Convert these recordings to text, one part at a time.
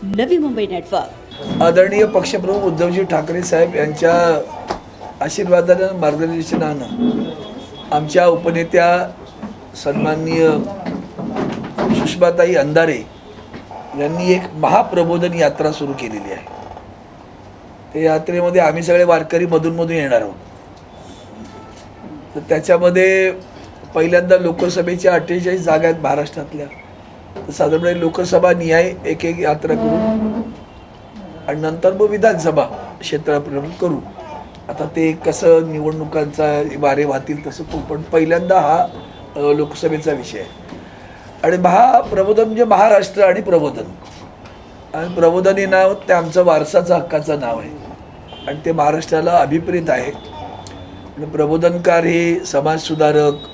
Navi Mumbai network. आदरणीय पक्षप्रमुख उद्धवजी ठाकरे साहेब यांच्या आशीर्वादानं मार्गदर्शनानं आमच्या उपनेत्या सन्माननीय सुषमाताई अंधारे यांनी एक महाप्रबोधन यात्रा सुरू केलेली आहे। त्या यात्रेमध्ये आम्ही सगळे वारकरी मधून येणार आहोत। तर त्याच्यामध्ये पहिल्यांदा लोकसभेच्या 48 जागा आहेत महाराष्ट्रातल्या, तर साधारणपणे लोकसभा निहाय एक यात्रा करू आणि नंतर मग विधानसभा क्षेत्रापर्यंत करू। आता ते कसं निवडणुकांचा वारे वाहतील तसं करू, पण पहिल्यांदा हा लोकसभेचा विषय आहे। आणि महाप्रबोधन म्हणजे महाराष्ट्र आणि प्रबोधन, आणि प्रबोधन हे नाव ते आमचं वारसाचं हक्काचं नाव आहे आणि ते महाराष्ट्राला अभिप्रेत आहे। आणि प्रबोधनकार हे समाजसुधारक,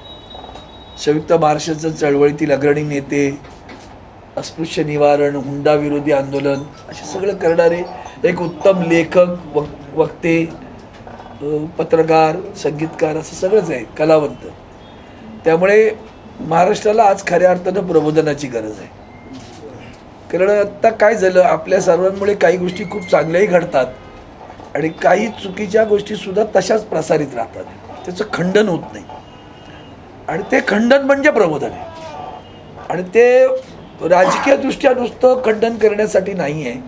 संयुक्त महाराष्ट्राच्या चळवळीतील अग्रणी नेते, अस्पृश्य निवारण, हुंडा विरोधी आंदोलन असे सगळं करणारे एक उत्तम लेखक, वक्ते, पत्रकार, संगीतकार असं सगळंच आहे, कलावंत। त्यामुळे महाराष्ट्राला आज खऱ्या अर्थानं प्रबोधनाची गरज आहे। कारण आत्ता काय झालं, आपल्या सर्वांमुळे काही गोष्टी खूप चांगल्याही घडतात आणि काही चुकीच्या गोष्टीसुद्धा तशाच प्रसारित राहतात, त्याचं खंडन होत नाही। आणि ते खंडन म्हणजे प्रबोधन आहे। आणि ते राजकीयदृष्ट्या नुसतं खंडन करण्यासाठी नाही आहे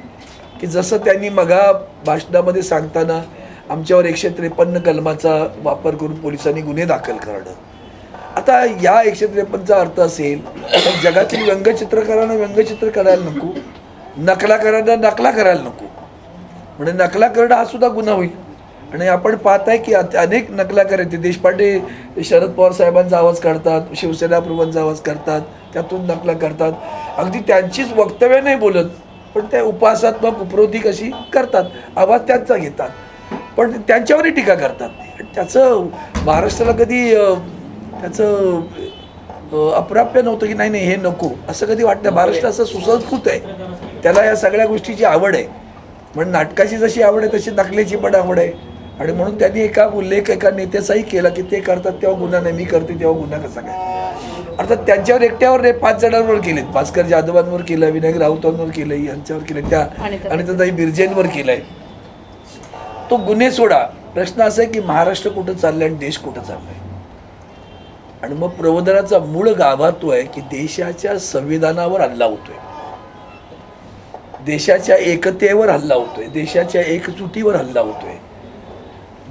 की जसं त्यांनी मगा भाषणामध्ये सांगताना आमच्यावर 153 कलमाचा वापर करून पोलिसांनी गुन्हे दाखल करणं। आता या 153चा अर्थ असेल तर जगातील व्यंगचित्रकारांना व्यंगचित्र करायला नको, नकलाकारांना नकला करायला नको, म्हणजे नकला करणं हा सुद्धा गुन्हा होईल। आणि आपण पाहत आहे की अनेक नकलाकार आहेत, देशपांडे शरद पवार साहेबांचा आवाज काढतात, शिवसेना प्रमुखांचा आवाज करतात, त्यातून नकला करतात, अगदी त्यांचीच वक्तव्य नाही बोलत पण त्या उपहासात्मक उपरोधी कशी करतात, आवाज त्यांचा घेतात, पण त्यांच्यावरही टीका करतात। त्याचं महाराष्ट्राला कधी त्याचं अप्राप्य नव्हतं की नाही हे नको असं कधी वाटतं। महाराष्ट्र असं सुसंस्कृत आहे, त्याला या सगळ्या गोष्टीची आवड आहे। म्हणून नाटकाची जशी आवड आहे तशी नकलेची पण आवड आहे। आणि म्हणून त्यांनी उल्लेख एका नेत्याचाही केला की ते करतात तेव्हा गुन्हा नाही, मी करते तेव्हा गुन्हा कसा काय। अर्थात त्यांच्यावर एकट्यावर नाही, 5 जणांवर केलेत, भास्कर जाधवांवर केलं, विनायक राऊतांवर केलं, यांच्यावर केलं, त्या अनिताताई बिर्जेंवर केलं आहे। तो गुन्हे सोडा, प्रश्न असा आहे की महाराष्ट्र कुठं चाललं आणि देश कुठं चाललाय। आणि मग प्रबोधनाचा मूळ गाभा तो आहे की देशाच्या संविधानावर हल्ला होतोय, देशाच्या एकतेवर हल्ला होतोय, देशाच्या एकजुटीवर हल्ला होतोय।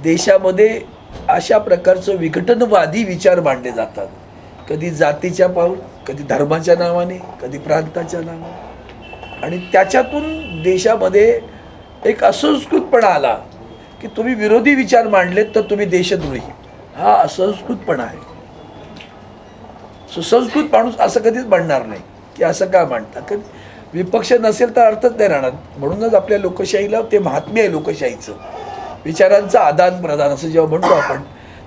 देशामध्ये अशा प्रकारचं विघटनवादी विचार मांडले जातात, कधी जातीच्या पाऊल, कधी धर्माच्या नावाने, कधी प्रांताच्या नावाने। आणि त्याच्यातून देशामध्ये एक असंस्कृतपणा आला की तुम्ही विरोधी विचार मांडलेत तर तुम्ही देशद्रोही, हा असंस्कृतपणा आहे। सुसंस्कृत माणूस असं कधीच मांडणार नाही की असं का मांडतात, कारण विपक्ष नसेल तर अर्थच नाही राहणार। म्हणूनच आपल्या लोकशाहीला ते महात्म्य आहे लोकशाहीचं, विचारांचं आदान प्रदान असं जेव्हा म्हणतो आपण,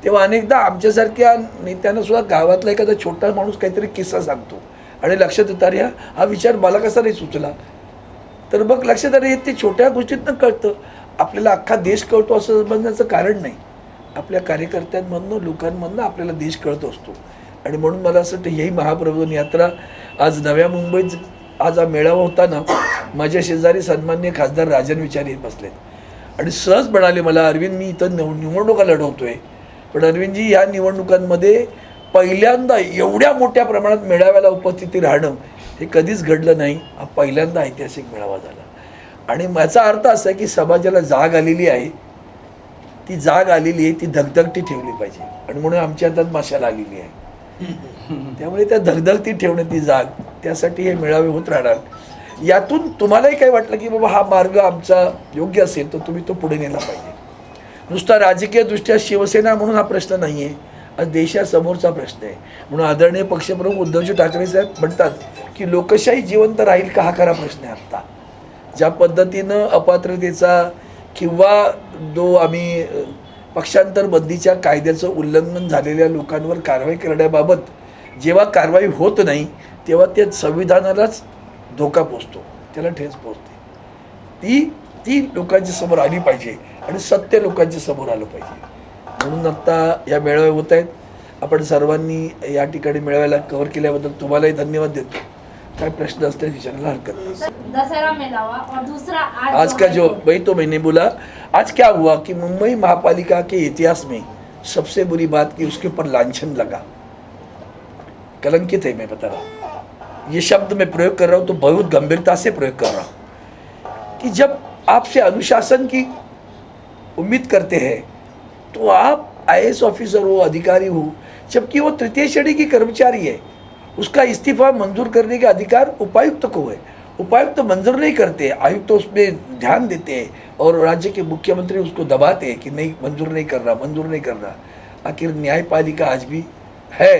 तेव्हा अनेकदा आमच्यासारख्या नेत्यांना सुद्धा गावातला एखादा छोटा माणूस काहीतरी किस्सा सांगतो आणि लक्षात येतं अरे हा विचार मला कसा नाही सुचला, तर मग लक्षात अरे ते छोट्या गोष्टीतनं कळतं। आपल्याला अख्खा देश कळतो असं म्हणण्याचं कारण नाही, आपल्या कार्यकर्त्यांमधनं लोकांमधनं आपल्याला देश कळत असतो। आणि म्हणून मला असं वाटतं ही महाप्रबोधन यात्रा आज नव्या मुंबईत आज हा मेळावा होताना माझ्या शेजारी सन्माननीय खासदार राजन विचारे बसलेत आणि सहज म्हणाले मला, अरविंद मी इथं निवडणुका लढवतोय, पण अरविंदजी या निवडणुकांमध्ये पहिल्यांदा एवढ्या मोठ्या प्रमाणात मेळाव्याला उपस्थिती राहणं हे कधीच घडलं नाही, हा पहिल्यांदा ऐतिहासिक मेळावा झाला। आणि याचा अर्थ असा आहे की समाजाला जाग आलेली आहे, ती जाग आलेली आहे, ती धगधगती ठेवली पाहिजे। आणि म्हणून आमच्या हातात मशाल आलेली आहे, त्यामुळे त्या धगधगती ठेवण्याची जाग, त्यासाठी हे मेळावे होत राहणार। यातून तुम्हालाही काही वाटलं की बाबा हा मार्ग आमचा योग्य असेल तर तुम्ही तो पुढे नेला पाहिजे। नुसता राजकीयदृष्ट्या शिवसेना म्हणून हा प्रश्न नाही आहे, आज देशासमोरचा प्रश्न आहे। म्हणून आदरणीय पक्षप्रमुख उद्धवजी ठाकरे साहेब म्हणतात की लोकशाही जिवंत राहील का, हा खरा प्रश्न आहे। आत्ता ज्या पद्धतीनं अपात्रतेचा किंवा आम्ही पक्षांतर बंदीच्या कायद्याचं उल्लंघन झालेल्या लोकांवर कारवाई करण्याबाबत जेव्हा कारवाई होत नाही तेव्हा त्या संविधानालाच धोका पोचतो, त्याला ठेच पोचते। ती लोकांच्या समोर आली पाहिजे आणि सत्य लोकांच्या समोर आलं पाहिजे। म्हणून आत्ता या मेळावे होत आहेत, आपण सर्वांनी या ठिकाणी मेळाव्याला कव्हर केल्याबद्दल तुम्हालाही धन्यवाद देतो। काय प्रश्न असल्यास विचारायला हरकत नहीं। दशहरा मेलावा और दूसरा आज का जो वही तो मैंने बोला, आज क्या हुआ कि मुंबई महापालिका के इतिहास में सबसे बुरी बात कि उसके ऊपर लांछन लगा, कलंकित है। मैं बता रहा हूँ, ये शब्द मैं प्रयोग कर रहा हूँ तो बहुत गंभीरता से प्रयोग कर रहा हूँ कि जब आपसे अनुशासन की उम्मीद करते हैं तो आप IAS ऑफिसर हो, अधिकारी हो, जबकि वो तृतीय श्रेणी की कर्मचारी है, उसका इस्तीफा मंजूर करने का अधिकार उपायुक्त को है। उपायुक्त मंजूर नहीं करते, आयुक्त तो उसमें ध्यान देते हैं और राज्य के मुख्यमंत्री उसको दबाते हैं कि नहीं मंजूर नहीं कर रहा। आखिर न्यायपालिका आज भी है,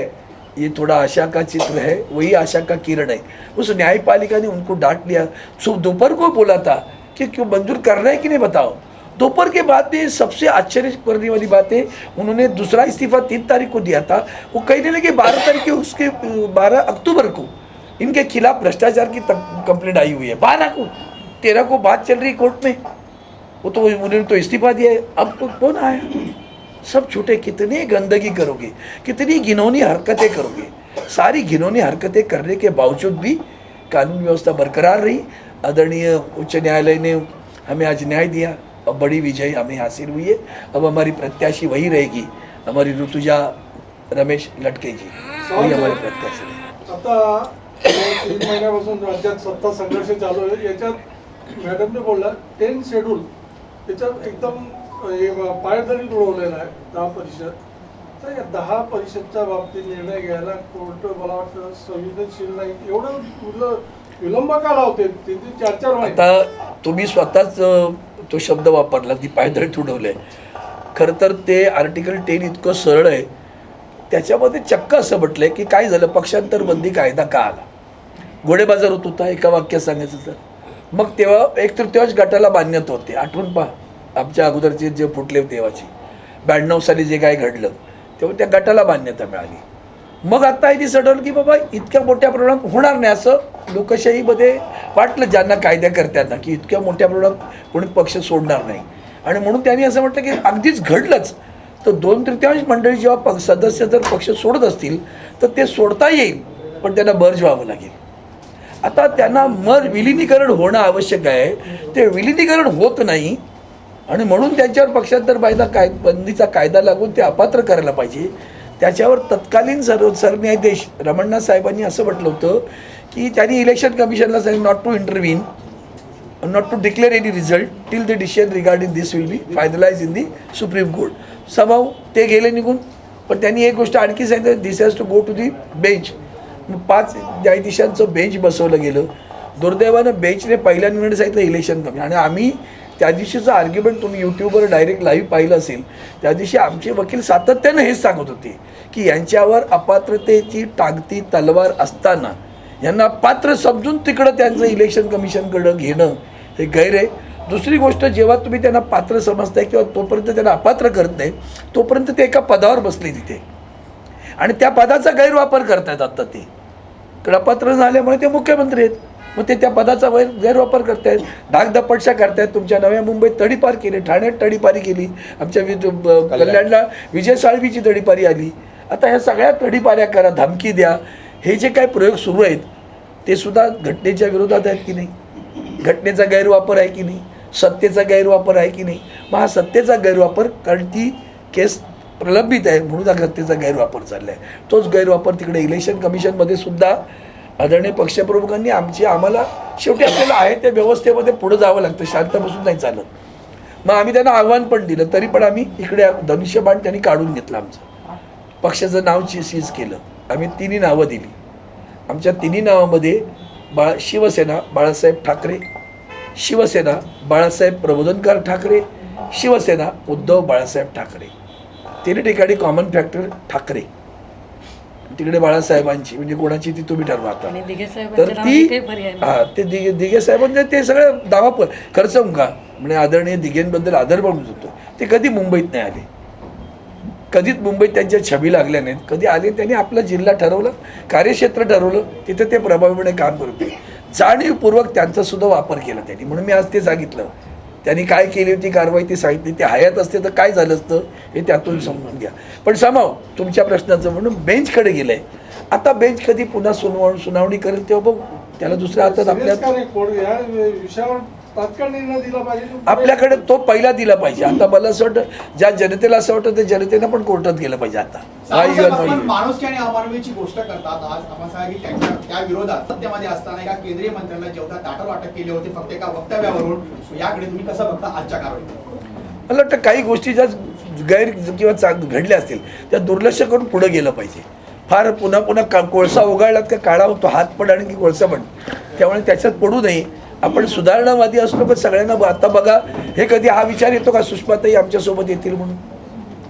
ये थोड़ा आशा का चित्र है, वही आशा का किरण है। उस न्यायपालिका ने उनको डांट लिया। सुबह दोपहर को बोला था कि क्यों मंजूर करना है कि नहीं बताओ। दोपहर के बाद में सबसे आश्चर्य करने वाली बात है, उन्होंने दूसरा इस्तीफा 3 तारीख को दिया था, वो कहने लगे 12 तारीख के उसके 12 अक्टूबर को इनके खिलाफ भ्रष्टाचार की कंप्लेंट आई हुई है। 12 को 13 को बात चल रही कोर्ट में, वो तो उन्होंने तो इस्तीफा दिया है। अब तो कौन आया? सब छूटे। कितनी गंदगी करोगे, कितनी घिनौनी हरकतें करोगे। सारी घिनौनी हरकतें करने के बावजूद भी कानून व्यवस्था बरकरार रही। आदरणीय उच्च न्यायालय ने हमें आज न्याय दिया, अब बड़ी विजय हमें हासिल हुई है। अब हमारी प्रत्याशी वही रहेगी, हमारी ऋतुजा रमेश लटके जी, वही हमारे प्रत्याशी रहेगी। आता 3 महिन्यापासून राज्यात सत्ता संघर्ष चालू आहे, याच्यात मॅडमने बोलला 10 शेड्यूल त्याच्यात एकदम पायदळी उडवलेला आहे 10%. तर या 10%च्या बाबतीत निर्णय घ्यायला कोर्ट मला वाटतं संवेदनशील नाही. एवढं विलंब का लावते? 3-4 महिने. आता तुम्ही स्वतःच तो शब्द वापरला की पायदळी तुडवलंय. खरं तर ते आर्टिकल 10 इतकं सरळ आहे, त्याच्यामध्ये चक्क असं म्हटलंय की काय झालं, पक्षांतर बंदी कायदा का आला, घोडेबाजार होत होता एका वाक्यात सांगायचं तर. मग तेव्हा 1/3 गटाला मान्यता होते. आठवण पहा आमच्या अगोदरचे जे फुटले तेव्हाची 92 साली जे काय घडलं तेव्हा त्या गटाला मान्यता मिळाली. मग आता हे दिसलं की बाबा इतक्या मोठ्या प्रमाणात होणार नाही असं लोकशाहीमध्ये वाटलं ज्यांना कायद्याकर्त्यांना की इतक्या मोठ्या प्रमाणात कोणी पक्ष सोडणार नाही. आणि म्हणून त्यांनी असं म्हटलं की अगदीच घडलंच तर 2/3 मंडळी जेव्हा सदस्य जर पक्ष सोडत असतील तर ते सोडता येईल, पण त्यांना मर्ज व्हावं लागेल. आता त्यांना विलिनीकरण होणं आवश्यक आहे, ते विलिनीकरण होत नाही आणि म्हणून त्यांच्यावर पक्षांतर बंदीचा कायदा लागून ते अपात्र करायला पाहिजे. त्याच्यावर तत्कालीन सरन्यायाधीश रमण्णा साहेबांनी असं म्हटलं होतं की त्यांनी इलेक्शन कमिशनला सांगितलं not to intervene, not to declare any result till the decision regarding this will be finalize in the Supreme Court. समाव ते गेले निघून, पण त्यांनी एक गोष्ट आणखी सांगितलं, this has to go to the bench. 5 न्यायाधीशांचं बेंच बसवलं गेलं. दुर्दैवानं बेंचने पहिल्या निर्णय सांगितलं इलेक्शन कमिशन. आणि आम्ही त्या दिवशीचं आर्ग्युमेंट तुम्ही यूट्यूबवर डायरेक्ट लाईव्ह पाहिलं असेल, त्या दिवशी आमचे वकील सातत्यानं हेच सांगत होते की यांच्यावर अपात्रतेची टांगती तलवार असताना यांना पात्र समजून तिकडं त्यांचं इलेक्शन कमिशनकडं घेणं हे गैर आहे. दुसरी गोष्ट, जेव्हा तुम्ही त्यांना पात्र समजताय किंवा तोपर्यंत त्यांना अपात्र करत नाही तोपर्यंत ते एका पदावर बसले तिथे आणि त्या पदाचा गैरवापर करतायत. आत्ता ते अपात्र झाल्यामुळे ते मुख्यमंत्री आहेत, मग ते त्या पदाचा गैरवापर करतायत, धाकधपटशा करतायत. तुमच्या नव्या मुंबईत तडीपार केली, ठाण्यात तडीपारी केली, आमच्या कल्याणला विजय साळवीची तडीपारी आली. आता ह्या सगळ्या तडीपाऱ्या करा, धमकी द्या, हे जे काही प्रयोग सुरू आहेत ते सुद्धा घटनेच्या विरोधात आहेत की नाही, घटनेचा गैरवापर आहे की नाही, सत्तेचा गैरवापर आहे की नाही. मग हा सत्तेचा गैरवापर, कारण ती केस प्रलंबित आहे म्हणून हा सत्तेचा गैरवापर चालला आहे. तोच गैरवापर तिकडे इलेक्शन कमिशनमध्ये सुद्धा आदरणीय पक्षप्रमुखांनी आम्हाला शेवटी आपल्याला आहे त्या व्यवस्थेमध्ये पुढं जावं लागतं, शांत बसून नाही चालत. मग आम्ही त्यांना आव्हान पण दिलं, तरी पण आम्ही इकडे धनुष्यबाण त्यांनी काढून घेतलं. आमचं पक्षाचं नाव सीज केलं. आम्ही 3 नावं दिली. आमच्या 3 नावामध्ये शिवसेना बाळासाहेब ठाकरे, शिवसेना बाळासाहेब प्रबोधनकार ठाकरे, शिवसेना उद्धव बाळासाहेब ठाकरे. 3 ठिकाणी कॉमन फॅक्टर ठाकरे, तिकडे बाळासाहेबांची म्हणजे कोणाची ती तुम्ही ठरवा. आता तर ती ते दिघे साहेबांचे ते सगळं दावा खरं सांगू का, म्हणजे आदरणीय दिघेंबद्दल आदर मानून होतो. ते कधी मुंबईत नाही आले, कधीच मुंबईत त्यांच्या छबी लागल्या नाहीत. कधी आले त्यांनी आपला जिल्हा ठरवलं, कार्यक्षेत्र ठरवलं, तिथं ते प्रभावीपणे काम करते. जाणीवपूर्वक त्यांचा सुद्धा वापर केला त्यांनी. म्हणून मी आज ते सांगितलं, त्यांनी काय केली होती कारवाई ती सांगितली. ते हयात असते तर काय झालं असतं हे त्यातून समजून घ्या. पण समाव तुमच्या प्रश्नाचं म्हणून बेंचकडे गेलं आहे. आता बेंच कधी पुन्हा सुनावणी करेल तेव्हा बघू. त्याला दुसऱ्या हातात Serious का आपल्या नाही? या विषयावर तात्काळ निर्णय दिला पाहिजे. आपल्याकडे तो पहिला दिला पाहिजे. आता मला असं वाटतं ज्या जनतेला असं वाटतं त्या जनतेनं पण कोर्टात गेलं पाहिजे आता. आपण माणुसकी आणि अमानवीची गोष्ट करतात. आज आपण सांगितलं की त्या विरोधात सत्तेमध्ये असताना एका केंद्रीय मंत्र्यांना जेवढा ताटावर अटक केली होती फक्त एका वक्तव्यावरून, याकडे तुम्ही कसं बघता आजच्या कारवाईत? मला वाटतं काही गोष्टी ज्या गैर किंवा घडल्या असतील त्या दुर्लक्ष करून पुढे गेलं पाहिजे. फार पुन्हा पुन्हा कोळसा उगाळलात का काळा होतो, हात पण आणि कोळसा पण, त्यामुळे त्याच्यात पडू नये. आपण सुधारणावादी असलो का सगळ्यांना आता बघा हे कधी हा विचार येतो का सुषमाताई आमच्यासोबत येतील म्हणून?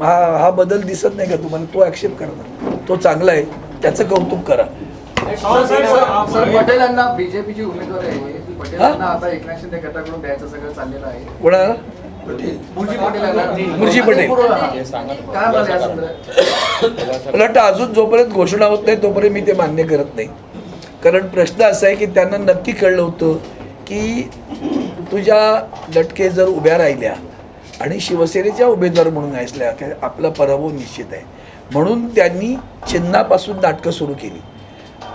हा बदल दिसत नाही का तुम्हाला? तो ॲक्सेप्ट करा, तो चांगला आहे, त्याचं कौतुक करा. सर पटेलांना बीजेपीची उमेदवार आहे, पटेलांना आता एकनाथ शिंदे गटाकडून द्यायचं सगळं चाललेलं आहे. कोणाला? मुर्जी पटेल. काय मला या संदर्भात? मला वाटतं अजून जोपर्यंत घोषणा होत नाही तोपर्यंत मी ते मान्य करत नाही. कारण प्रश्न असा आहे की त्यांना नक्की कळलं होतं की तुझ्या लटके जर उभ्या राहिल्या आणि शिवसेनेच्या उमेदवार म्हणून असल्या की आपला पराभव निश्चित आहे, म्हणून त्यांनी चिन्हापासून नाटकं सुरू केली.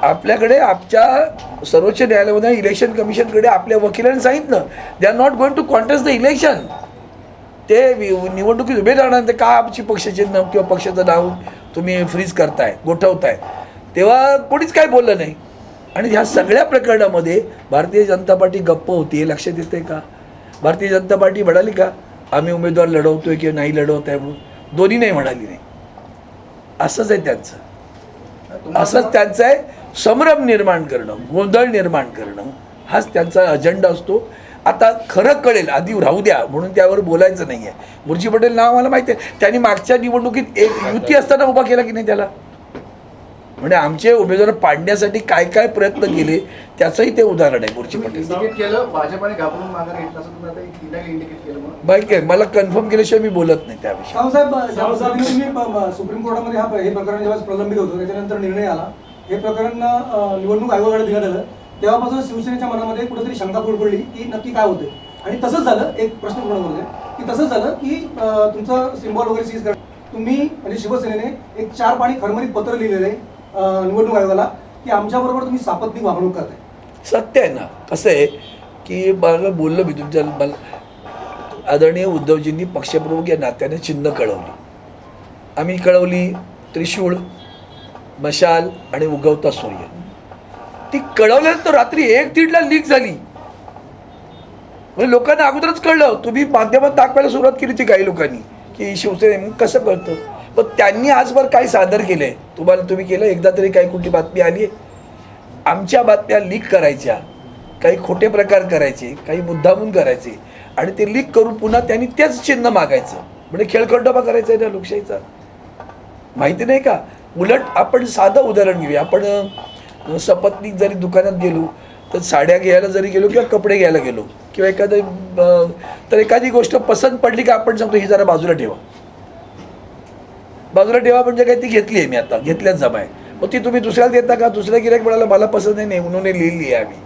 आपल्याकडे आमच्या सर्वोच्च न्यायालयामध्ये इलेक्शन कमिशनकडे आपल्या वकिलांनी सांगितलं they are not going to contest the election. ते निवडणुकीत उभे राहणार का आमची पक्षचिन्ह किंवा पक्षाचं नाव तुम्ही फ्रीज करताय, गोठवताय, तेव्हा कोणीच काय बोललं नाही. आणि ह्या सगळ्या प्रकरणामध्ये भारतीय जनता पार्टी गप्प होती हे लक्षात येते का? भारतीय जनता पार्टी म्हणाली का आम्ही उमेदवार लढवतोय किंवा नाही लढवत आहे म्हणून? दोन्ही नाही म्हणाली नाही. असंच आहे त्यांचं, असंच त्यांचं आहे. संभ्रम निर्माण करणं, गोंधळ निर्माण करणं हाच त्यांचा अजेंडा असतो. आता खरं कळेल आधी राहू द्या म्हणून त्यावर बोलायचं नाही आहे. मुर्जी पटेल नाव मला माहिती आहे, त्यांनी मागच्या निवडणुकीत एक युती असताना उभा केला की नाही त्याला? म्हणजे आमचे उमेदवार पाडण्यासाठी काय काय प्रयत्न केले त्याचंही ते उदाहरण आहे मुर्जी पटेल. इंडिकेट केलं भाजपाने घाबरून माघार घेतलं असं तुम्ही आता इंडियाला इंडिकेट केलं म्हणून माहिती आहे मला, कन्फर्म केल्याशिवाय मी बोलत नाही त्याविषयी. साहेब सुप्रीम कोर्टामध्ये हे प्रकरण जेव्हा प्रलंबित होतं त्याच्यानंतर निर्णय आला, हे प्रकरण निवडणूक आयोगाकडे देण्यात आलं, तेव्हापासून शिवसेनेच्या मनामध्ये कुठेतरी शंका पडली की नक्की काय होते. आणि तसंच झालं, एक प्रश्न पूर्ण करते की तसंच झालं की तुमचं सिम्बॉल वगैरे सीज तुम्ही म्हणजे शिवसेनेने एक 4 पानी खरमरीत पत्र लिहिलेलं आहे निवडणूक आयोगाला की आमच्याबरोबर तुम्ही सापत्निक वागणूक करताय. सत्य आहे ना. कसं आहे की मला बोललो मी तुमच्या मला आदरणीय उद्धवजींनी पक्षप्रमुख या नात्याने चिन्ह कळवली. आम्ही कळवली त्रिशूळ, मशाल आणि उगवता सूर्य. ती कळवल्यानंतर रात्री 1:30ला लीक झाली. म्हणजे लोकांना अगोदरच कळलं. तुम्ही माध्यमात दाखवायला सुरुवात केली होती काही लोकांनी की शिवसेने कसं कळतं. पण त्यांनी आजवर काय सादर केलं आहे तुम्ही केलं एकदा तरी? काही कुठली बातमी आली आहे? आमच्या बातम्या लीक करायच्या, काही खोटे प्रकार करायचे, काही मुद्दामून करायचे आणि ते लीक करून पुन्हा त्यांनी तेच चिन्ह मागायचं. म्हणजे खेळखंडोबा करायचा आहे ना लोकशाहीचा. माहिती नाही का? उलट आपण साधं उदाहरण घेऊया. आपण सपत्नीक जरी दुकानात गेलो तर साड्या घ्यायला जरी गेलो किंवा कपडे घ्यायला गेलो किंवा एखादी गोष्ट पसंत पडली का आपण सांगतो ही जरा बाजूला ठेवा. बाजूला ठेवा म्हणजे काय, ती घेतली आहे मी आता, घेतल्याच जमा आहे. मग ती तुम्ही दुसऱ्याला देता का? दुसऱ्या गिऱ्हाईक म्हणाला मला पसंत नाही, उन्होंने लिहिली आहे आम्ही.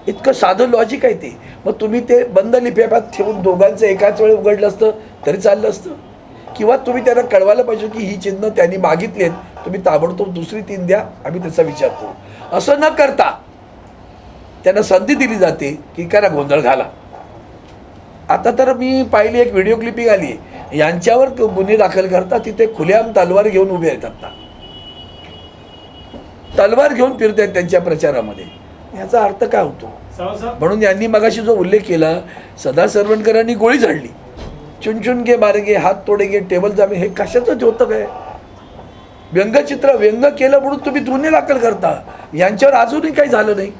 इतकं साधं लॉजिक आहे ते. मग तुम्ही ते बंद लिफाफ्यात ठेवून दोघांचं एकाच वेळी उघडलं असतं तरी चाललं असतं. किंवा तुम्ही त्यांना कळवायला पाहिजे की ही चिन्ह त्यांनी मागितलेत, तुम्ही ताबडतोब दुसरी 3 द्या, आम्ही त्याचा विचार करू. असं न करता त्यांना संधी दिली जाते की करा गोंधळ घाला. आता तर मी पाहिली एक व्हिडिओ क्लिपिंग आली आहे, यांच्यावर गुन्हे दाखल करतात, तिथे खुलेआम तलवार घेऊन उभे आहेत. तलवार घेऊन फिरत आहेत त्यांच्या प्रचारामध्ये. याचा अर्थ काय होतो? म्हणून यांनी मगाशी जो उल्लेख केला, सदा सरवणकरांनी गोळी झाडली, चुन के मारेगे, हात तोडेगे, टेबल जामे, हे कशाचं होतं काय? व्यंगचित्र व्यंग केलं म्हणून तुम्ही गुन्हे दाखल करता. यांच्यावर अजूनही काही झालं नाही.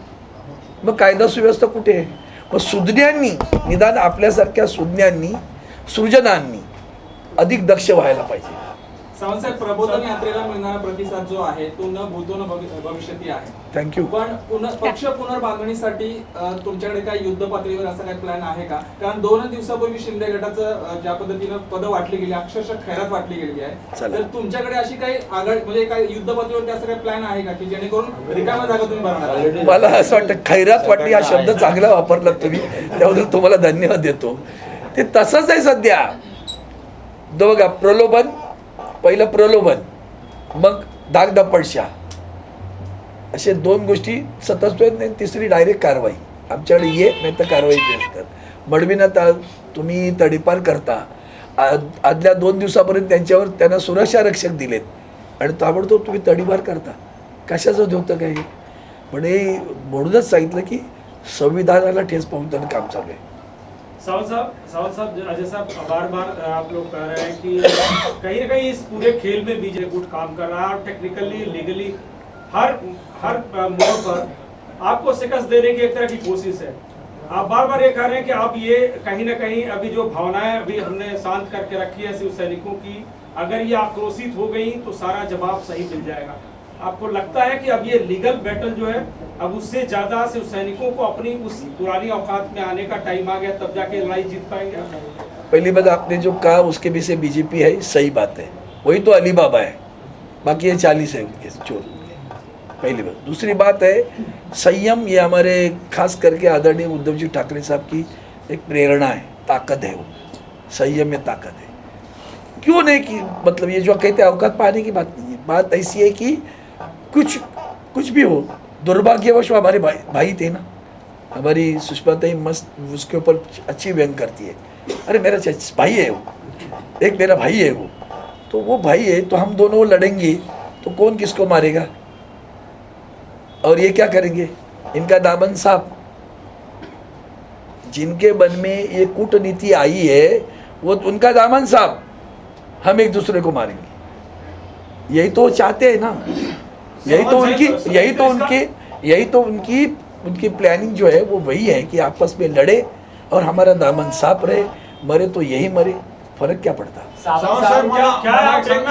मग कायदा सुव्यवस्था कुठे आहे? मग सुज्ञांनी, निदान आपल्यासारख्या सुज्ञांनी, सृजनांनी अधिक दक्ष व्हायला पाहिजे. सावंतसाहेब, प्रबोधन यात्रेला मिळणारा प्रतिसाद जो आहे तो न भूतो न भविष्यती आहे. थँक्यू. पण पक्ष पुनर्बांधणीसाठी तुमच्याकडे काही युद्ध पातळीवर असा काही प्लॅन आहे का? कारण 2 दिवसापूर्वी शिंदे गटाचं ज्या पद्धतीनं पदं वाटली गेली, अक्षरशः खैरात वाटली गेलेली आहे, तर तुमच्याकडे अशी काही आघाडी म्हणजे काही युद्ध पातळीवर असं काही प्लॅन आहे का की जेणेकरून रिकाम्या जागा तुम्ही भरणार? मला असं वाटतं खैरात वाटली हा शब्द चांगला वापरला तुम्ही, त्याबद्दल तुम्हाला धन्यवाद देतो. ते तसंच आहे सध्या. बघा, प्रलोभन, पहिलं प्रलोभन, मग दागदपटशा, असे 2 गोष्टी सतत आणि तिसरी डायरेक्ट कारवाई. आमच्याकडे ये नाही तर कारवाई असतात. मडवीनं तुम्ही तडीपार करता, आदल्या 2 दिवसापर्यंत त्यांना सुरक्षा रक्षक दिलेत आणि ताबडतोब तुम्ही तडीपार करता. कशाचं होतं काय? म्हणजे म्हणूनच सांगितलं की संविधानाला ठेच पोहोचताना काम चालू आहे. सावंत साहब अजय साहब बार बार आप लोग कह रहे हैं कि कहीं ना कहीं इस पूरे खेल में बीजेपी गुट काम कर रहा है और टेक्निकली लीगली हर मोड़ पर आपको शिकस्त देने की एक तरह की कोशिश है. आप बार बार ये कह रहे हैं कि अब ये कहीं ना कहीं अभी जो भावनाएं अभी हमने शांत करके रखी है शिव सैनिकों की, अगर ये आक्रोशित हो गई तो सारा जवाब सही मिल जाएगा. आपको लगता है कि अब ये लीगल बैटल जो है अब उससे ज्यादा शिव सैनिकों को अपनी उस पुरानी औकात में आने का टाइम आ गया, तब जाके लड़ाई जीत पाएंगे? पहली बात आपने जो कहा उसके पीछे बीजेपी है, सही बात है. वही तो अली बाबा है, बाकी ये 40 है उनके चोर. पहली बात. दूसरी बात है संयम. ये हमारे खास करके आदरणीय उद्धव जी ठाकरे साहब की एक प्रेरणा है, ताकत है. वो संयम में ताकत है. क्यों नहीं कि मतलब ये जो कहते हैं औकात पाने की बात नहीं है. बात ऐसी है कि कुछ भी हो, दुर्भाग्यवश वो हमारे भाई थे ना. हमारी सुषमा ताई मस्त उसके ऊपर अच्छी व्यंग करती है. अरे मेरा भाई है वो, एक मेरा भाई है वो, तो वो भाई है तो हम दोनों लड़ेंगे तो कौन किसको मारेगा? और ये क्या करेंगे? इनका दामन साहब, जिनके मन में ये कूटनीति आई है वो उनका दामन साहब, हम एक दूसरे को मारेंगे. यही तो चाहते हैं ना. यही तो उनकी प्लानिंग जो है वो वही है कि आपस में लड़े और हमारा दामन साफ रहे. मरे तो यही मरे, फर्क क्या पड़ता?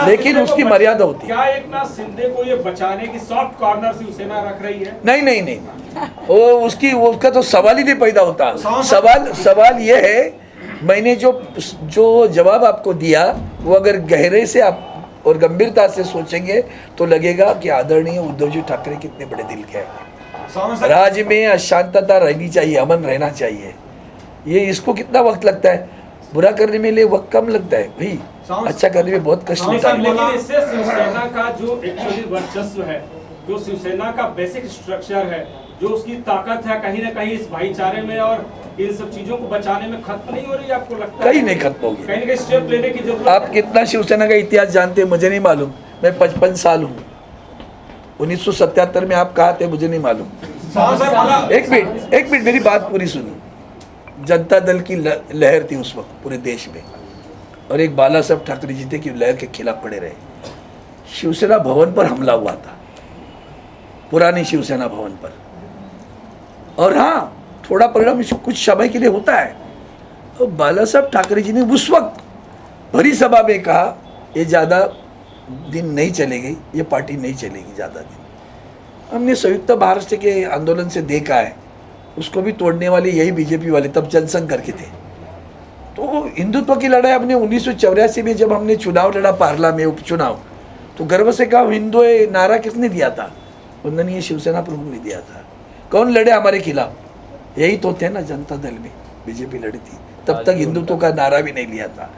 लेकिन उसकी मर्यादा होती है. क्या एकनाथ शिंदे को ये बचाने की सॉफ्ट कॉर्नर शिवसेना रख रही है? नहीं. वो उसका तो सवाल ही नहीं पैदा होता. सवाल ये है, मैंने जो जवाब आपको दिया वो अगर गहरे से आप और गंभीरता से सोचेंगे तो लगेगा कि आदरणीय उद्धव जी ठाकरे कितने बड़े दिल के हैं. राज्य में अशांतता रहनी चाहिए, अमन रहना चाहिए. ये इसको कितना वक्त लगता है? बुरा करने में लिए वक्त कम लगता है भाई, अच्छा करने में बहुत कष्ट होता है. लेकिन इससे शिवसेना का जो एक्चुअली वर्चस्व है, जो शिवसेना का बेसिक स्ट्रक्चर है, जो उसकी ताकत है, कहीं ना कहीं इस भाईचारे में और इन सब चीजों को बचाने में खत्म नहीं हो रही है? आपको लगता है? कहीं नहीं खत्म होगी. कहीं ना कहीं स्टेप लेने की जरूरत. आप कितना शिवसेना का इतिहास जानते हैं मुझे नहीं मालूम. मैं 55 साल हूँ. 1977 में आप कहाँ थे मुझे नहीं मालूम. एक मिनट मेरी बात पूरी सुनो. जनता दल की लहर थी उस वक्त पूरे देश में, और एक बाला साहब ठाकरे जी थे कि लहर के खिलाफ खड़े रहे. शिवसेना भवन पर हमला हुआ था, पुरानी शिवसेना भवन पर. और हाँ, थोड़ा परिणाम कुछ समय के लिए होता है. तो बाला साहब ठाकरे जी ने उस वक्त भरी सभा में कहा ये ज़्यादा दिन नहीं चलेगी, ये पार्टी नहीं चलेगी ज़्यादा दिन. हमने संयुक्त महाराष्ट्र के आंदोलन से देखा है, उसको भी तोड़ने वाले यही बीजेपी वाले तब जनसंघ करके थे. तो हिंदुत्व की लड़ाई हमने 1984 में जब हमने चुनाव लड़ा पार्ला में उपचुनाव, तो गर्व से कहा हिंदू है नारा किसने दिया था? वंदनीय शिवसेना प्रमुख ने दिया था. कौन लड़े हमारे खिलाफ? यही तो थे ना, जनता दल में बीजेपी लड़ी थी. तब तक हिंदुत्व का नारा भी नहीं लिया था.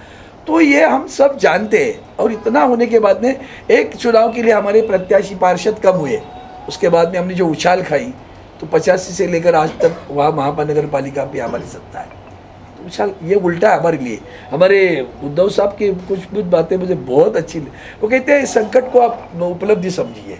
तो ये हम सब जानते हैं. और इतना होने के बाद में एक चुनाव के लिए हमारे प्रत्याशी पार्षद कम हुए, उसके बाद में हमने जो उछाल खाई, तो 85 से लेकर आज तक वहाँ महानगर पालिका पे हमारी सत्ता है. तो उछाल ये उल्टा है हमारे लिए. हमारे उद्धव साहब की कुछ बातें मुझे बहुत अच्छी, वो कहते हैं संकट को आप उपलब्धि समझिए.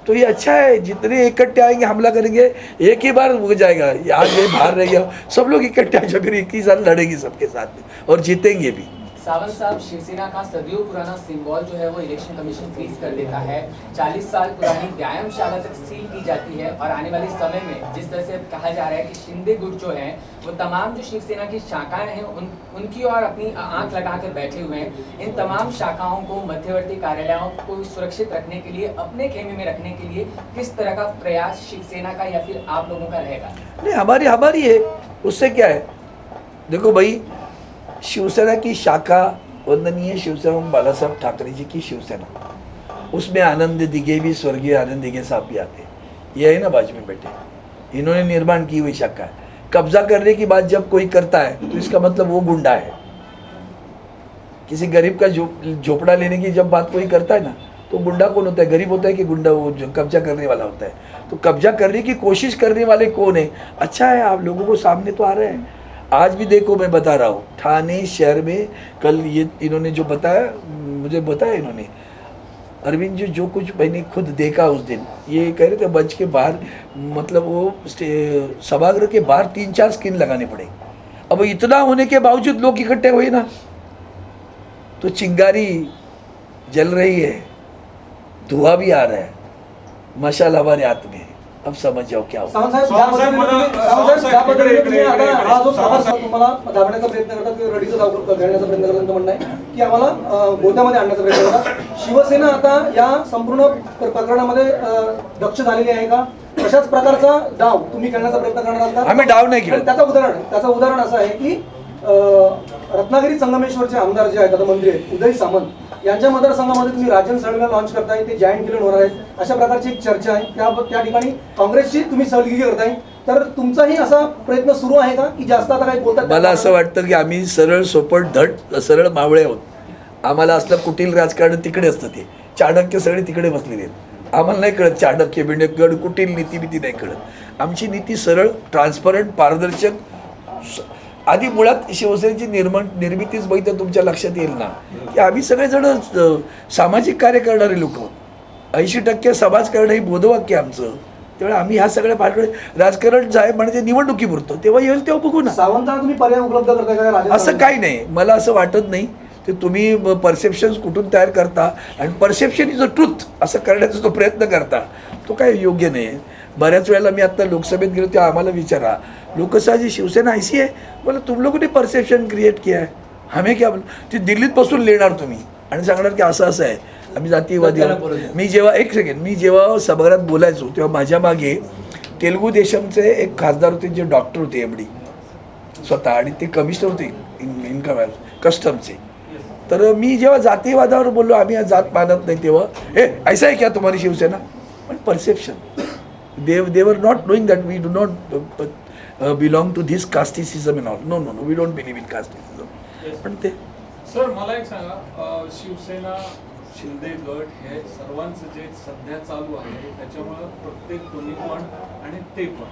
तो ये अच्छा है, जितने इकट्ठे आएंगे हमला करेंगे, एक ही बार हो जाएगा. आज ये बाहर रह गया, सब लोग इकट्ठे आकर फिर एक ही साथ लड़ेंगे सबके साथ में और जीतेंगे भी. सावंत साहब, शिवसेना का सदियों पुराना सिंबल जो है वो इलेक्शन कमीशन फ्रीज कर देता है. 40 साल पुरानी व्यायामशाला तक सील की जाती है. और आने वाले समय में जिस तरह से कहा जा रहा है कि शिंदे गुट जो है वो तमाम जो शिवसेना की शाखाएं हैं उनकी और अपनी आंख लगाकर बैठे हुए हैं. इन तमाम शाखाओं को, मध्यवर्ती कार्यालयों को सुरक्षित रखने के लिए, अपने खेमे में रखने के लिए किस तरह का प्रयास शिवसेना का या फिर आप लोगों का रहेगा? नहीं, हमारी है, उससे क्या है. देखो भाई, शिवसेना की शाखा वंदनीय शिवसेना बाला साहब ठाकरे जी की शिवसेना, उसमें आनंद दिघे भी, स्वर्गीय आनंद दिघे साहब भी आते हैं. ये है ना बाजू में बैठे, इन्होंने निर्माण की हुई शाखा है. कब्जा करने की बात जब कोई करता है तो इसका मतलब वो गुंडा है. किसी गरीब का झोपड़ा लेने की जब बात कोई करता है ना, तो गुंडा कौन होता है? गरीब होता है कि गुंडा वो जो कब्जा करने वाला होता है? तो कब्जा करने की कोशिश करने वाले कौन है? अच्छा है, आप लोगों को सामने तो आ रहे हैं। आज भी देखो, मैं बता रहा हूँ, ठाणे शहर में कल ये इन्होंने जो बताया, मुझे बताया इन्होंने, अरविंद जी, जो कुछ मैंने खुद देखा उस दिन, ये कह रहे थे मंच के बाहर, मतलब वो सभागृह के बाहर 3-4 स्क्रीन लगाने पड़े। अब इतना होने के बावजूद लोग इकट्ठे हुए ना, तो चिंगारी जल रही है, धुआं भी आ रहा है, मशाल हमारे हाथ में। अब समझ जाओ क्या होता है। सावंत साहेब, ज्या पद्धतीने तुम्ही आता हा जो प्रकार तुम्हाला दाबण्याचा प्रयत्न करतात किंवा रडीचं दाव घालण्याचा प्रयत्न करतात, त्यांचं म्हणणं आहे की आम्हाला गोत्यामध्ये आणण्याचा प्रयत्न करतात। शिवसेना आता या संपूर्ण प्रकरणामध्ये दक्ष झालेली आहे का? तशाच प्रकारचा डाव तुम्ही करण्याचा प्रयत्न करणार आहात का? आम्ही डाव नाही केला. त्याचं उदाहरण असं आहे की रत्नागिरी संगमेश्वरचे आमदार जे आहेत, आता मंत्री आहेत उदय सामंत, यांच्या मतदारसंघामध्ये तुम्ही राजन सळवीला लॉन्च करताय, ते जॉईन केलं होणार आहे, अशा प्रकारची एक चर्चा आहे। त्या ठिकाणी काँग्रेसची तुम्ही सहभागी करताय, तर तुमचाही असा प्रयत्न सुरू आहे का की जास्त आता काही बोलतात? मला असं वाटतं की आम्ही सरळ सोपट धट सरळ मावळे आहोत. आम्हाला असलं कुटील राजकारण तिकडे असतं, ते चाणक्य सगळे तिकडे बसलेले आहेत. आम्हाला नाही कळत चाणक्य बिणक्य कुटील नीती भीती नाही कळत. आमची नीती सरळ, ट्रान्सपरंट, पारदर्शक. आधी मुळात शिवसेनेची निर्मितीच बघितलं तुमच्या लक्षात येईल ना, की आम्ही सगळेजण सामाजिक कार्य करणारे लोक आहोत. 80% समाज करणं ही बोधवाक्य आमचं. त्यामुळे आम्ही ह्या सगळ्या पाठवळे राजकारण जाय म्हणजे निवडणुकीपुरतो, तेव्हा येईल तेव्हा बघू ना. सावंतांना तुम्ही पर्याय उपलब्ध करताय का राजन? असं काही नाही, मला असं वाटत नाही. ते तुम्ही परसेप्शन्स कुठून तयार करता, आणि परसेप्शन इज अ ट्रूथ असं करण्याचा जो प्रयत्न करता, तो काय योग्य नाही आहे. बऱ्याच वेळेला मी आत्ता लोकसभेत गेलो तेव्हा आम्हाला विचारा, लोकसभा शिवसेना ऐसी है, बोला तुम लोगों ने परसेप्शन क्रिएट किया है, हमें क्या बोल. ती दिल्लीत बसून लिहिणार तुम्ही आणि सांगणार की असं असं आहे, आम्ही जातीयवादी आहोत. मी जेव्हा सभागृहात बोलायचो तेव्हा माझ्या मागे तेलुगू देशमचे एक खासदार होते, जे डॉक्टर होते, MD स्वतः, आणि ते कमिशनर होते इन्कम कस्टमचे. तर मी जेव्हा जातीयवादावर बोललो, आम्ही जात मानत नाही, तेव्हा हे ऐसा आहे क्या तुम्हारी शिवसेना, पण perception, they were not knowing that we do not belong to this casteism and all. No, we don't believe in casteism. पण ते सर, मला एक सांगा, शिवसेना, शिंदे गट हे सर्वांचं जे सध्या चालू आहे त्याच्यामुळे प्रत्येक तुम्ही पण आणि ते पण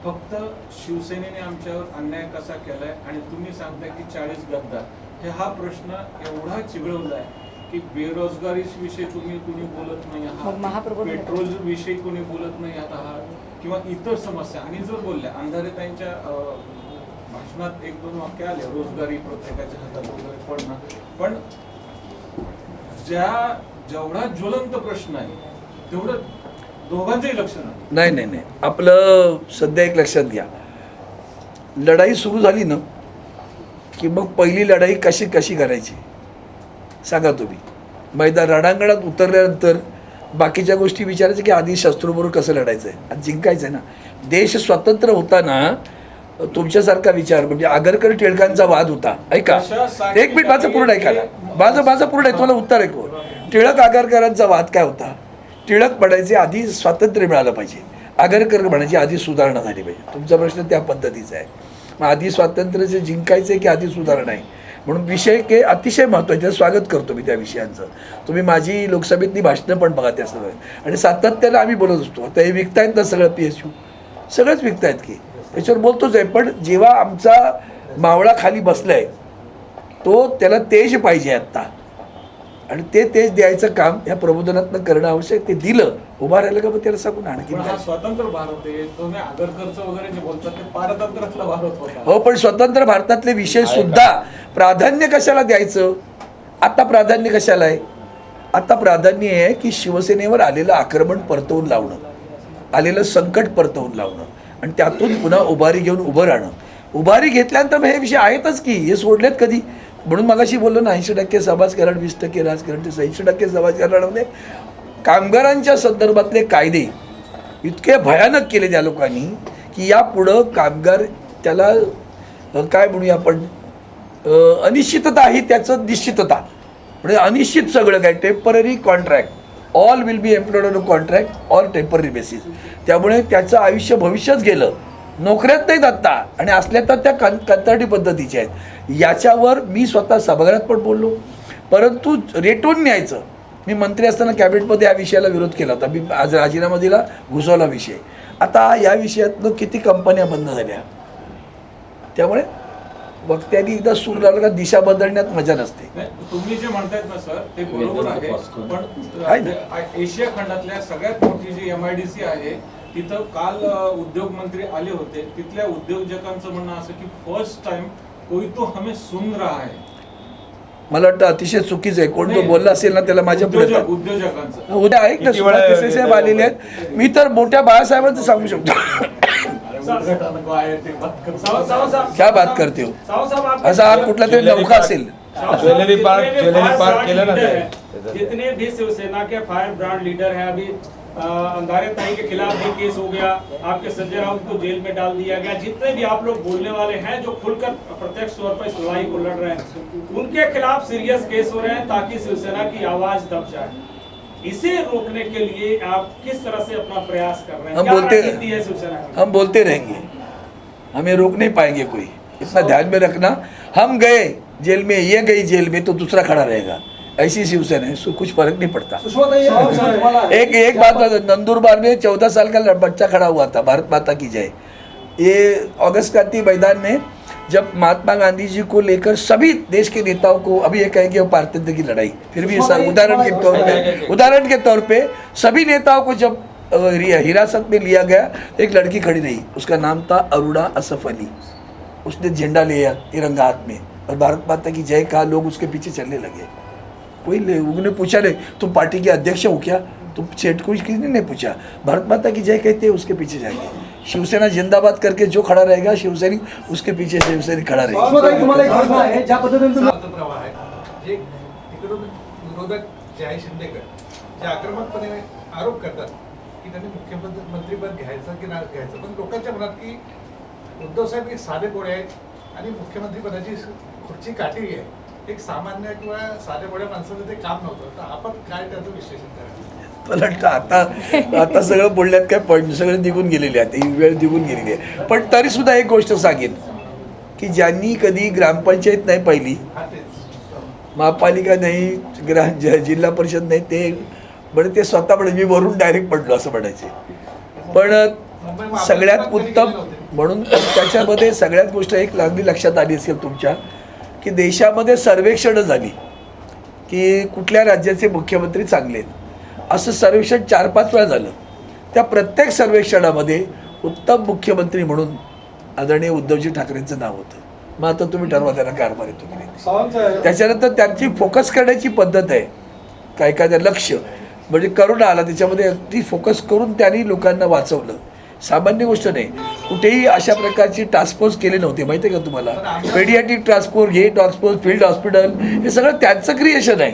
फक्त शिवसेनेने आमच्यावर अन्याय कसा केलाय, आणि तुम्ही सांगताय की 40 गद्दार, हे हा प्रश्न एवढा चिघळवला आहे की बेरोजगारी विषयी तुम्ही कुणी बोलत नाही आहात, पेट्रोल विषयी कुणी बोलत नाही आहात, किंवा इतर समस्या. आणि जर बोलल्या अंधारेताईंच्या भाषणात 1-2 वाक्य आले, रोजगारी प्रत्येकाच्या हातात वगैरे पडणं, पण जेवढा ज्वलंत प्रश्न आहे तेवढं दोघांचंही लक्ष नाही. आपलं सध्या एक लक्षात घ्या, लढाई सुरू झाली ना की मग पहिली लढाई कशी करायची सांगा तुम्ही. मैदान रणांगणात उतरल्यानंतर बाकीच्या गोष्टी विचारायच्या की आधी शस्त्रोबरोबर कसं लढायचं आहे, आज जिंकायचं आहे ना. देश स्वतंत्र होताना तुमच्यासारखा विचार, म्हणजे आगरकर टिळकांचा वाद होता, ऐका एक मिनिट, माझं पूर्ण ऐका ना, माझं पूर्ण आहे, तुम्हाला उत्तर ऐकू. टिळक आगरकरांचा वाद काय होता? टिळक म्हणायचे आधी स्वातंत्र्य मिळालं पाहिजे, आगरकर म्हणायचे आधी सुधारणा झाली पाहिजे. तुमचा प्रश्न त्या पद्धतीचा आहे. मग आधी स्वातंत्र्याचे जिंकायचे की आधी सुधारणा आहे? म्हणून विषय के अतिशय महत्त्वाचे, स्वागत करतो मी त्या विषयांचं. तुम्ही माझी लोकसभेतली भाषणं पण बघा त्या सगळं, आणि सातत्यानं आम्ही बोलत असतो. आता हे विकतायत ना सगळं, PSU सगळंच विकतायत की, त्याच्यावर बोलतोच आहे. पण जेव्हा आमचा मावळा खाली बसलाय, तो त्याला तेज पाहिजे आत्ता, आणि ते तेज द्यायचं काम या प्रबोधनातनं करणं आवश्यक. ते दिलं, उभा राहिलं का मग त्याला सांगून आणखी. स्वतंत्र भारत आहे, तुम्ही आगरकरचं वगैरे जे बोलतात ते पारतंत्र्यातला भारत होता. हो, पण स्वतंत्र भारतातले विषय सुद्धा प्राधान्य कशाला द्यायचं? आता प्राधान्य कशाला आहे? आता प्राधान्य आहे की शिवसेनेवर आलेलं आक्रमण परतवून लावणं, आलेलं संकट परतवून लावणं, आणि त्यातून पुन्हा उभारी घेऊन उभं राहणं. उभारी घेतल्यानंतर मग हे विषय आहेतच की, हे सोडलेत कधी? म्हणून मगाशी बोललो ना, 80% समाजकारण, 20% राजकारण. ते 80% समाजकारणामध्ये कामगारांच्या संदर्भातले कायदे इतके भयानक केले त्या लोकांनी की यापुढं कामगार, त्याला काय म्हणूया आपण, अनिश्चितता आहे त्याचं निश्चितता, म्हणजे अनिश्चित सगळं काय. Temporary contract, all will be employed on a contract or temporary basis. त्यामुळे त्याचं आयुष्य भविष्यच गेलं, नोकऱ्यात नाहीत आत्ता, आणि असल्या तर त्या कंत्राटी पद्धतीच्या आहेत. याच्यावर मी स्वतः सभागृहात पण बोललो, परंतु रेटून न्यायचं, मी मंत्री असताना कॅबिनेटमध्ये या विषयाला विरोध केला होता. मी आज राजीनामा दिला, घुसवला विषय. आता या विषयातनं किती कंपन्या बंद झाल्या. त्यामुळे वक्त्यांनी एकदा सूर लावला का दिशा बदलण्यात मजा नसते. नाही, तुम्ही जे म्हणतायत ना सर ते बरोबर आहे, आहे पण एशिया खंडातल्या सगळ्यात मोठी जी MIDC आहे तिथं काल उद्योग मंत्री आले होते. तिथल्या उद्योजकांचं म्हणणं असं की फर्स्ट टाइम कोई तो हमें सुन रहा है. मला वाटतं अतिशय चुकीचं आहे. कोण तो बोलला असेल ना त्याला माझ्या पुढे उद्योजकांचं उद्या ऐक ना, सुभाष देसाई साहेब आलेले आहेत. मी तर मोठ्या बाळासाहेबांचं सांगू शकतो. क्या बात करते हो. असा हा कुठला तरी नौका असेल. ज्वेलरी पार्क केलं ना. जितने भी शिवसेना के फायर ब्रांड लीडर हैं, अभी अंगारे ताई के खिलाफ भी केस हो गया, आपके संजय राउत को जेल में डाल दिया गया. जितने भी आप लोग बोलने वाले हैं जो खुलकर प्रत्यक्ष तौर पर इस लड़ाई को लड़ रहे हैं, उनके खिलाफ सीरियस केस हो रहे हैं ताकि शिवसेना की आवाज दब जाए. इसे रोकने के लिए आप किस तरह से अपना प्रयास कर रहे हैं? हम बोलते रहेंगे, हमें रोक नहीं पाएंगे कोई. इतना ध्यान में रखना. हम गए जेल में, ये गई जेल में तो दूसरा खड़ा रहेगा. ऐसी शिवसेना है, उसको कुछ फर्क नहीं पड़ता. एक बात, नंदुरबार में 14 साल का बच्चा खड़ा हुआ था, भारत माता की जय. ये अगस्त क्रांति मैदान में जब महात्मा गांधी जी को लेकर सभी देश के नेताओं को, अभी ये कहेंगे वो पारतंत्र की लड़ाई, फिर भी उदाहरण के तौर पे सभी नेताओं को जब हिरासत में लिया गया, एक लड़की खड़ी रही, उसका नाम था अरुणा असफ अली. उसने झंडा लिया तिरंगा हाथ में और भारत माता की जय कहा. लोग उसके पीछे चलने लगे. कोई उन्होंने पूछा नहीं तुम पार्टी के अध्यक्ष हो क्या, तुम सेठ को किसी ने नहीं पूछा. भारत माता की जय कहते हैं, उसके पीछे जाएंगे. शिवसेना जिंदाबाद करके जो खड़ा रहेगा शिवसैनिक, उसके पीछे शिवसैनिक खड़ा रहेगा. विरोधक जे आहे शिंदेगड जे आक्रमकपणे आरोप करतात की त्यांनी मुख्यमंत्रीपद घ्यायचं की नाही घ्यायचं, पण लोकांच्या मनात की उद्धव साहेब एक साधे गोळे आहेत आणि मुख्यमंत्रीपदाची खुर्ची काटेरी आहे. एक सामान्य किंवा साध्या गोळ्या माणसाचं ते काम नव्हतं. तर आपण काय त्याचं विश्लेषण करायचं? मला वाटतं आता सगळं बोलण्यात काय पॉईंट, सगळे निघून गेलेले आहेत, ही वेळ निघून गेलेली आहे. पण तरीसुद्धा एक गोष्ट सांगेन की ज्यांनी कधी ग्रामपंचायत नाही पाहिली, महापालिका नाही, जिल्हा परिषद नाही, ते स्वतः म्हणे मी वरून डायरेक्ट पडलो असं म्हणायचे. पण सगळ्यात उत्तम म्हणून त्याच्यामध्ये सगळ्यात गोष्ट एक लागली लक्षात आली असेल तुमच्या, की देशामध्ये सर्वेक्षणं झाली की कुठल्या राज्याचे मुख्यमंत्री चांगले आहेत. असं सर्वेक्षण 4-5 वेळा झालं. त्या प्रत्येक सर्वेक्षणामध्ये उत्तम मुख्यमंत्री म्हणून आदरणीय उद्धवजी ठाकरेंचं नाव होतं. मग आता तुम्ही ठरवा त्यांना कारभार येतो की नाही. त्याच्यानंतर त्यांची फोकस करण्याची पद्धत आहे. काय काय लक्ष म्हणजे करोना आला त्याच्यामध्ये ती फोकस करून त्यांनी लोकांना वाचवलं. सामान्य गोष्ट नाही. कुठेही अशा प्रकारची टास्क फोर्स केली नव्हती, माहिती आहे का तुम्हाला. पेडियाट्रिक टास्क फोर्स, हे टास्क फोर्स, फील्ड हॉस्पिटल, हे सगळं त्यांचं क्रिएशन आहे.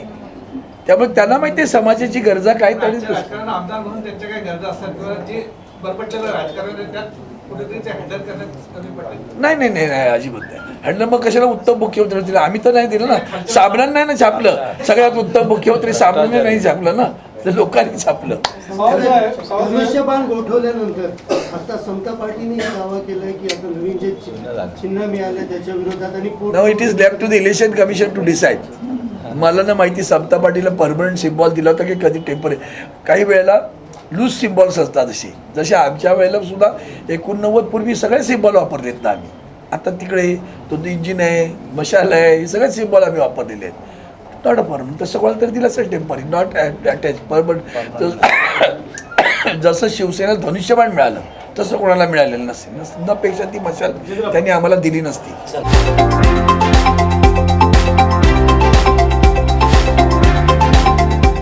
त्यामुळे त्यांना माहिती आहे समाजाची गरजा काय. राजकारण आमदार म्हणून त्यांच्या काही गरजा असतात किंवा जे बरपटलेलं राजकारण आहे त्यात कुठेतरी ते हँडल करण्यात कमी पडते. नाही अजिबात नाही. हँडल मग कशाला उत्तम मुख्यमंत्री दिलं. आम्ही तर नाही दिलं ना. साबणानं नाही ना छापलं. सगळ्यात उत्तम मुख्यमंत्री साबणाने नाही छापलं ना, तर लोकांनी छापलं. धनुष्यबाण गोठवल्यानंतर आता समता पार्टीने दावा केलाय की आता नवीन जे चिन्ह मिळालं त्याच्या विरोधात आणि now it is left to the election commission to decide. मला ना माहिती समता पार्टीला परमनंट सिम्बॉल दिला होता की कधी टेम्पररी. काही वेळेला लूज सिम्बॉल्स असतात असे. जसे आमच्या वेळेला सुद्धा 89 पूर्वी सगळे सिम्बॉल वापरलेत ना आम्ही. आता तिकडे तो इंजिन आहे, मशाल आहे, हे सगळे सिम्बॉल आम्ही वापरलेले आहेत. Not a permanent. तसं कोणाला तरी दिलं असेल टेम्पररी, नॉट अटॅच परमनंट. जसं शिवसेना धनुष्यबाण मिळालं तसं कोणाला मिळालेलं नसेल. नपेक्षा ती मशाल त्यांनी आम्हाला दिली नसती.